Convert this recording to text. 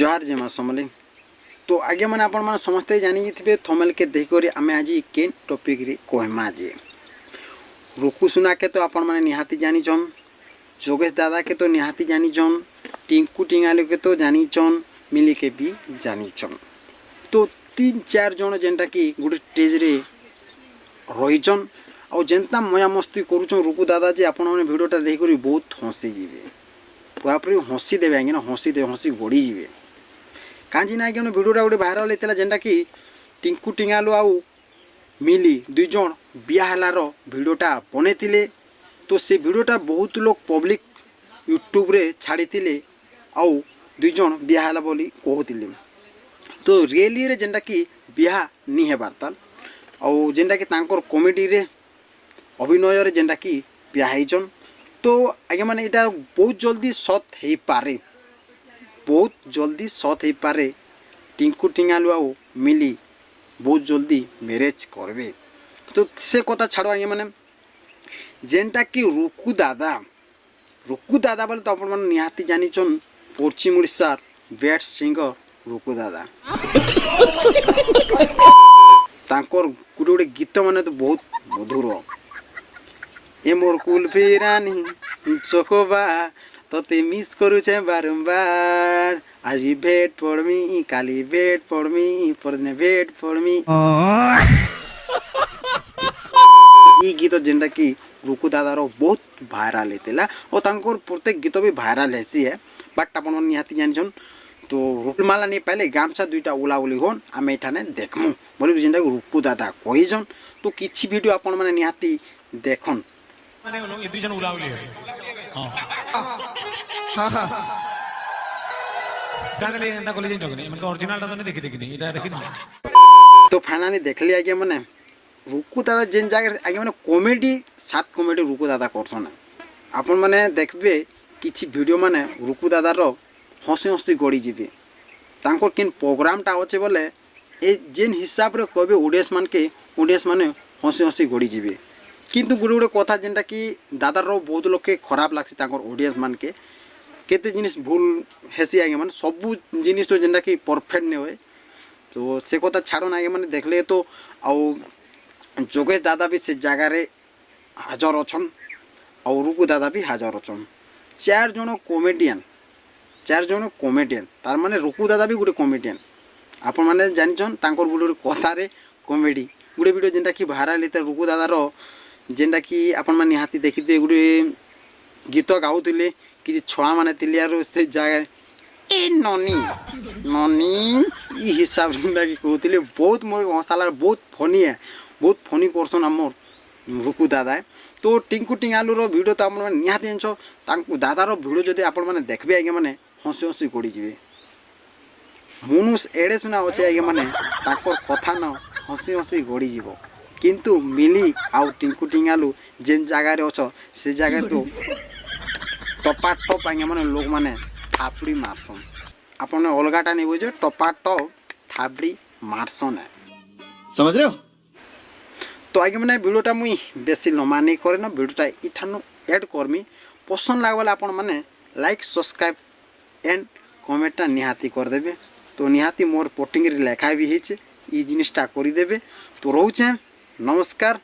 जोहार जय मां समलेई। तो आगे मैंने आपण मैंने समस्ते जानी थे थमेल के देखकर आम आज के टॉपिक रे कहमा जे रुकु सुना के तो आपण मैंने निहाती जानी छन, जोगेश दादा के तो निहाती जानी छन, टिंकू टिंगालू के तो जानी छन, मिली के भी जानी छन। तो 3-4 जन जेनटा कि गोटे स्टेज रे रहीचन और जेनता मजा मस्ती करुछन रुकु दादा जे आपण मैंने वीडियोटा देखकर बहुत हसी जीवे, पूरापूरी हसी देवे आगे ना, हसी देवे हसी गड़ी जीवे कहीं ना कि वीडियोटा गोटे भाइराल होता जेनटा कि टिंकू टिंगालू आउ मिली दुई जन बिहार वीडियोटा बनई। तो से वीडियोटा बहुत लोग पब्लिक यूट्यूब रे छाड़ी आउ दुई जन बिहार बोली कहते। तो रियली रे जेनटा कि बिहा नहीं हेबार ताल आउ जेनटा कि तांकर कॉमेडी रे अभिनय रे जेनटा कि बिहाईचन। तो आगे माने इटा बहुत जल्दी सत हो पारे, बहुत जल्दी सत हो पारे। टिंकू टिंगालू आउ मिली बहुत जल्दी मैरेज करबे। तो से कथा छाड़ो आगे माने जेनटा कि रुकु दादा बोले तो अपन निहाती जानी चन पश्चिम ओडिशार बेस्ट सिंगर रुकु दादा। तांकर गुटे गुटे गीत माने तो बहुत मधुर। ए मोर कुल्फी रानी चोकोबा तोते मिस करुछे बारंबार, आज भी भेट पड़मी, काली भेट पड़मी, परदिन भेट पड़मी। ई गीत जेनटा कि रुकु दादार बहुत भाइराल होता और तांकर प्रत्येक गीत भी भाइराल हेसी है। बट अपन निहाती जान तो रुकमाला नहीं पाइले गामछा दुईटा उला उली होन आम एठाने देखमु बोले जेनटा रुकु दादा कहीजन। तो किछि वीडियो आपण माने निहाती देखन ये दुई जन उला उली तो फाइनाली देखली आगे मैंने रुकु दादा जेन जगह आगे मैंने कॉमेडी सात कॉमेडी रुकु दादा करसन। आपण मैंने देखबे किछि वीडियो माने रुकु दादार हसी हसी गड़ी जीवे। तांकर किन प्रोग्रामटा अच्छे बोले ए जेन हिसाब रे कहबे ऑडियंस माने हसी हसी गड़ी जीवे। किंतु गोटे गोटे कथा जेनटा कि दादार बहुत लोग के खराब लागसी तांकर ऑडियंस मान के केते जिनिस भूल हेसी आगे माने सबू जिनिस तो जेनटा कि परफेक्ट नहीं होए। तो से कथा छाड़ो ना आगे माने देखले तो आउ जोगेश दादा भी से जगह रे हाजर अछन और रुकु दादा भी हाजर अछन। 4 जन कॉमेडियन तार माने रुकु दादा भी गोटे कॉमेडियन। आपण माने जानिछन तांकर गोटे कथा रे कॉमेडी गोटे वीडियो जेनटा कि भाइराल होता रुकु दादार जेनटा कि आपण माने निहाती देखिथे गोटे गीत गाउथिले कि छुआ माने तिलियार से जगह ए ननी ननी ई हिसाब जेनटा कि कहथिले बहुत मोर हसाला बहुत फनी है, बहुत फनी करसन हमर रुकु दादा। तो टिंकू टिंगालू रो वीडियो तो आपण निहाती जानछो तांकु दादार वीडियो जदि आपण माने देखबे आगे माने हसी हसी गड़ी जीवे। मनुष एड़े सुना अच्छे आगे माने ताकर कथा न हसी हसी गड़ी जीवो। किंतु मिली आउ टिंकू टिंगालू जेन जगह रे अछ से जगह तो टपा टप आगे माने लोग माने थापड़ी मारसन। आपण अलगाटा नहीं बुझे टपा टप थापड़ी मारसन है, समझ रहे हो। तो आगे मैंने वीडियोटा मुई बेसी लम्बा नहीं करे ना, वीडियोटा इठानु ऐड करमी। पसंद लागले आपण माने लाइक सब्सक्राइब एंड कमेंटटा निहाती करदेवे। तो निहाती मोर पोटिंग रे लेखा भी होइछे ई जिनिसटा करिदेवे। तो रोचे नमस्कार।